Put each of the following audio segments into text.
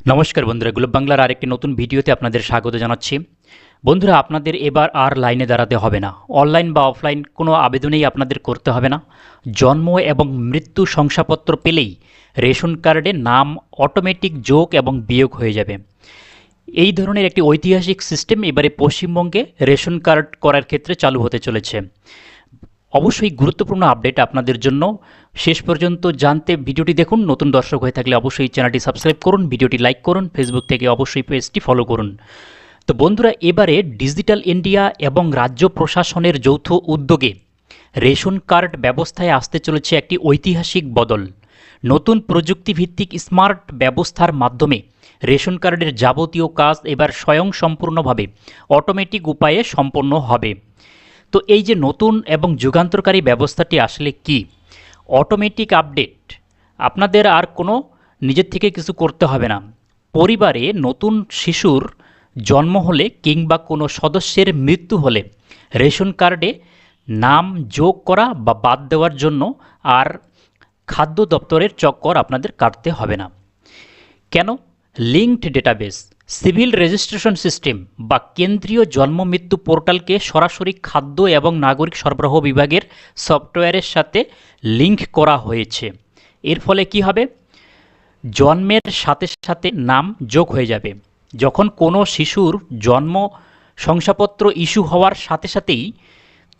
নমস্কার বন্ধুরা, গ্লোব বাংলার আরেকটি নতুন ভিডিওতে আপনাদের স্বাগত জানাচ্ছি। বন্ধুরা, আপনাদের এবার আর লাইনে দাঁড়াতে হবে না। অনলাইন বা অফলাইন কোনো আবেদনেই আপনাদের করতে হবে না। জন্ম এবং মৃত্যু শংসাপত্র পেলেই রেশন কার্ডে নাম অটোমেটিক যোগ এবং বিয়োগ হয়ে যাবে। এই ধরনের একটি ঐতিহাসিক সিস্টেম এবারে পশ্চিমবঙ্গে রেশন কার্ড করার ক্ষেত্রে চালু হতে চলেছে। অবশ্যই গুরুত্বপূর্ণ আপডেট আপনাদের জন্য। শেষ পর্যন্ত জানতে ভিডিওটি দেখুন। নতুন দর্শক হয়ে থাকলে অবশ্যই চ্যানেলটি সাবস্ক্রাইব করুন, ভিডিওটি লাইক করুন, ফেসবুক থেকে অবশ্যই পেজটি ফলো করুন। তো বন্ধুরা, এবারে ডিজিটাল ইন্ডিয়া এবং রাজ্য প্রশাসনের যৌথ উদ্যোগে রেশন কার্ড ব্যবস্থায় আসতে চলেছে একটি ঐতিহাসিক বদল। নতুন প্রযুক্তিভিত্তিক স্মার্ট ব্যবস্থার মাধ্যমে রেশন কার্ডের যাবতীয় কাজ এবার স্বয়ংসম্পূর্ণভাবে অটোমেটিক উপায়ে সম্পন্ন হবে। তো এই যে নতুন এবং যুগান্তকারী ব্যবস্থাটি আসলে কি? Automatic update. আপনাদের আর কোনো নিজের থেকে কিছু করতে হবে না। পরিবারে নতুন শিশুর জন্ম হলে কিংবা কোনো সদস্যের মৃত্যু হলে রেশন কার্ডে নাম যোগ করা বা বাদ দেওয়ার জন্য আর খাদ্য দপ্তরের চক্কর আপনাদের কাটতে হবে না। কেন? Linked database, civil registration system বা কেন্দ্রীয় জন্ম মৃত্যু পোর্টালকে সরাসরি খাদ্য এবং নাগরিক সরবরাহ বিভাগের সফটওয়্যারের সাথে লিঙ্ক করা হয়েছে। এর ফলে কি হবে? জন্মের সাথে সাথে নাম যোগ হয়ে যাবে। যখন কোনো শিশুর জন্ম শংসাপত্র ইস্যু হওয়ার সাথে সাথেই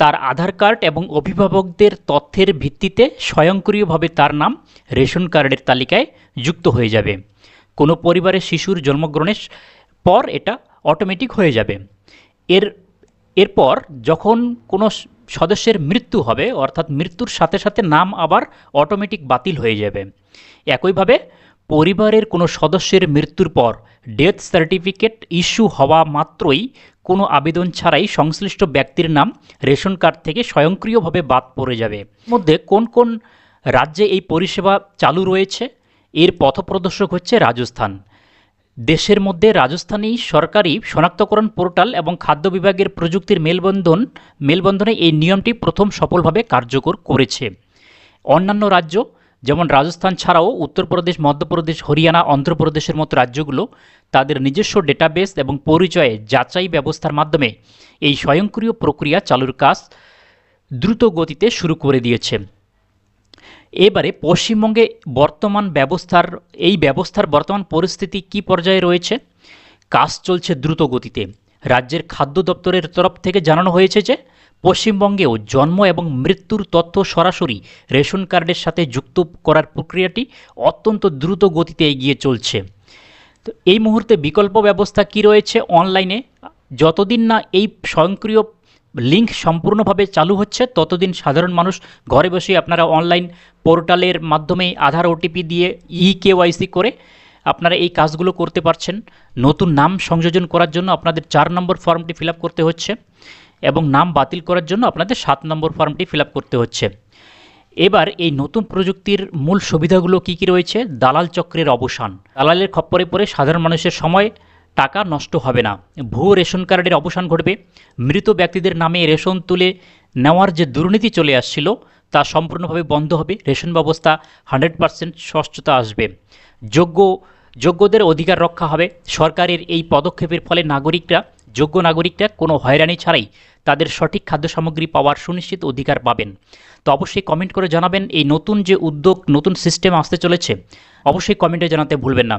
তার আধার কার্ড এবং অভিভাবকদের তথ্যের ভিত্তিতে স্বয়ংক্রিয়ভাবে তার নাম রেশন কার্ডের তালিকায় যুক্ত হয়ে যাবে। কোনো পরিবারের শিশুর জন্মগ্রহণের পর এটা অটোমেটিক হয়ে যাবে। এরপর যখন কোনো সদস্যের মৃত্যু হবে, অর্থাৎ মৃত্যুর সাথে সাথে নাম আবার অটোমেটিক বাতিল হয়ে যাবে। একইভাবে পরিবারের কোনো সদস্যের মৃত্যুর পর ডেথ সার্টিফিকেট ইস্যু হওয়া মাত্রই কোনো আবেদন ছাড়াই সংশ্লিষ্ট ব্যক্তির নাম রেশন কার্ড থেকে স্বয়ংক্রিয়ভাবে বাদ পড়ে যাবে। মধ্যে কোন কোন রাজ্যে এই পরিষেবা চালু রয়েছে? এর পথপ্রদর্শক হচ্ছে রাজস্থান। দেশের মধ্যে রাজস্থানেই সরকারি শনাক্তকরণ পোর্টাল এবং খাদ্য বিভাগের প্রযুক্তির মেলবন্ধনে এই নিয়মটি প্রথম সফলভাবে কার্যকর করেছে। অন্যান্য রাজ্য যেমন রাজস্থান ছাড়াও উত্তরপ্রদেশ, মধ্যপ্রদেশ, হরিয়ানা, অন্ধ্রপ্রদেশের মতো রাজ্যগুলো তাদের নিজস্ব ডেটাবেস এবং পরিচয়ে যাচাই ব্যবস্থার মাধ্যমে এই স্বয়ংক্রিয় প্রক্রিয়া চালুর কাজ দ্রুত গতিতে শুরু করে দিয়েছে। এবারে পশ্চিমবঙ্গে ব্যবস্থার বর্তমান পরিস্থিতি কি পর্যায়ে রয়েছে? কাজ চলছে দ্রুত গতিতে। রাজ্যের খাদ্য দপ্তরের তরফ থেকে জানানো হয়েছে যে পশ্চিমবঙ্গেও জন্ম এবং মৃত্যুর তথ্য সরাসরি রেশন কার্ডের সাথে যুক্ত করার প্রক্রিয়াটি অত্যন্ত দ্রুত গতিতে এগিয়ে চলছে। তো এই মুহূর্তে বিকল্প ব্যবস্থা কি রয়েছে অনলাইনে? যতদিন না এই স্বয়ংক্রিয় লিঙ্ক সম্পূর্ণভাবে চালু হচ্ছে ততদিন সাধারণ মানুষ ঘরে বসে আপনারা অনলাইন পোর্টালের মাধ্যমে আধার ওটিপি দিয়ে কেওয়াইসি করে আপনারা এই কাজগুলো করতে পারছেন। নতুন নাম সংযোজন করার জন্য আপনাদের 4 নম্বর ফর্মটি ফিল আপ করতে হচ্ছে এবং নাম বাতিল করার জন্য আপনাদের 7 নম্বর ফর্মটি ফিল আপ করতে হচ্ছে। এবার এই নতুন প্রযুক্তির মূল সুবিধাগুলো কি কি রয়েছে? দালাল চক্রের অবসান। দালালের খপ্পরে পড়ে সাধারণ মানুষের সময় টাকা নষ্ট হবে না। ভুয়ো রেশন কার্ডের অবসান ঘটবে। মৃত ব্যক্তিদের নামে রেশন তুলে নেওয়ার যে দুর্নীতি চলে আসছিল তা সম্পূর্ণভাবে বন্ধ হবে। রেশন ব্যবস্থা 100% স্বচ্ছতা আসবে। যোগ্যদের অধিকার রক্ষা হবে। সরকারের এই পদক্ষেপের ফলে যোগ্য নাগরিকরা কোনো হয়রানি ছাড়াই তাদের সঠিক খাদ্য সামগ্রী পাওয়ার সুনিশ্চিত অধিকার পাবেন। তো অবশ্যই কমেন্ট করে জানাবেন এই নতুন যে উদ্যোগ, নতুন সিস্টেম আসতে চলেছে, অবশ্যই কমেন্টে জানাতে ভুলবেন না।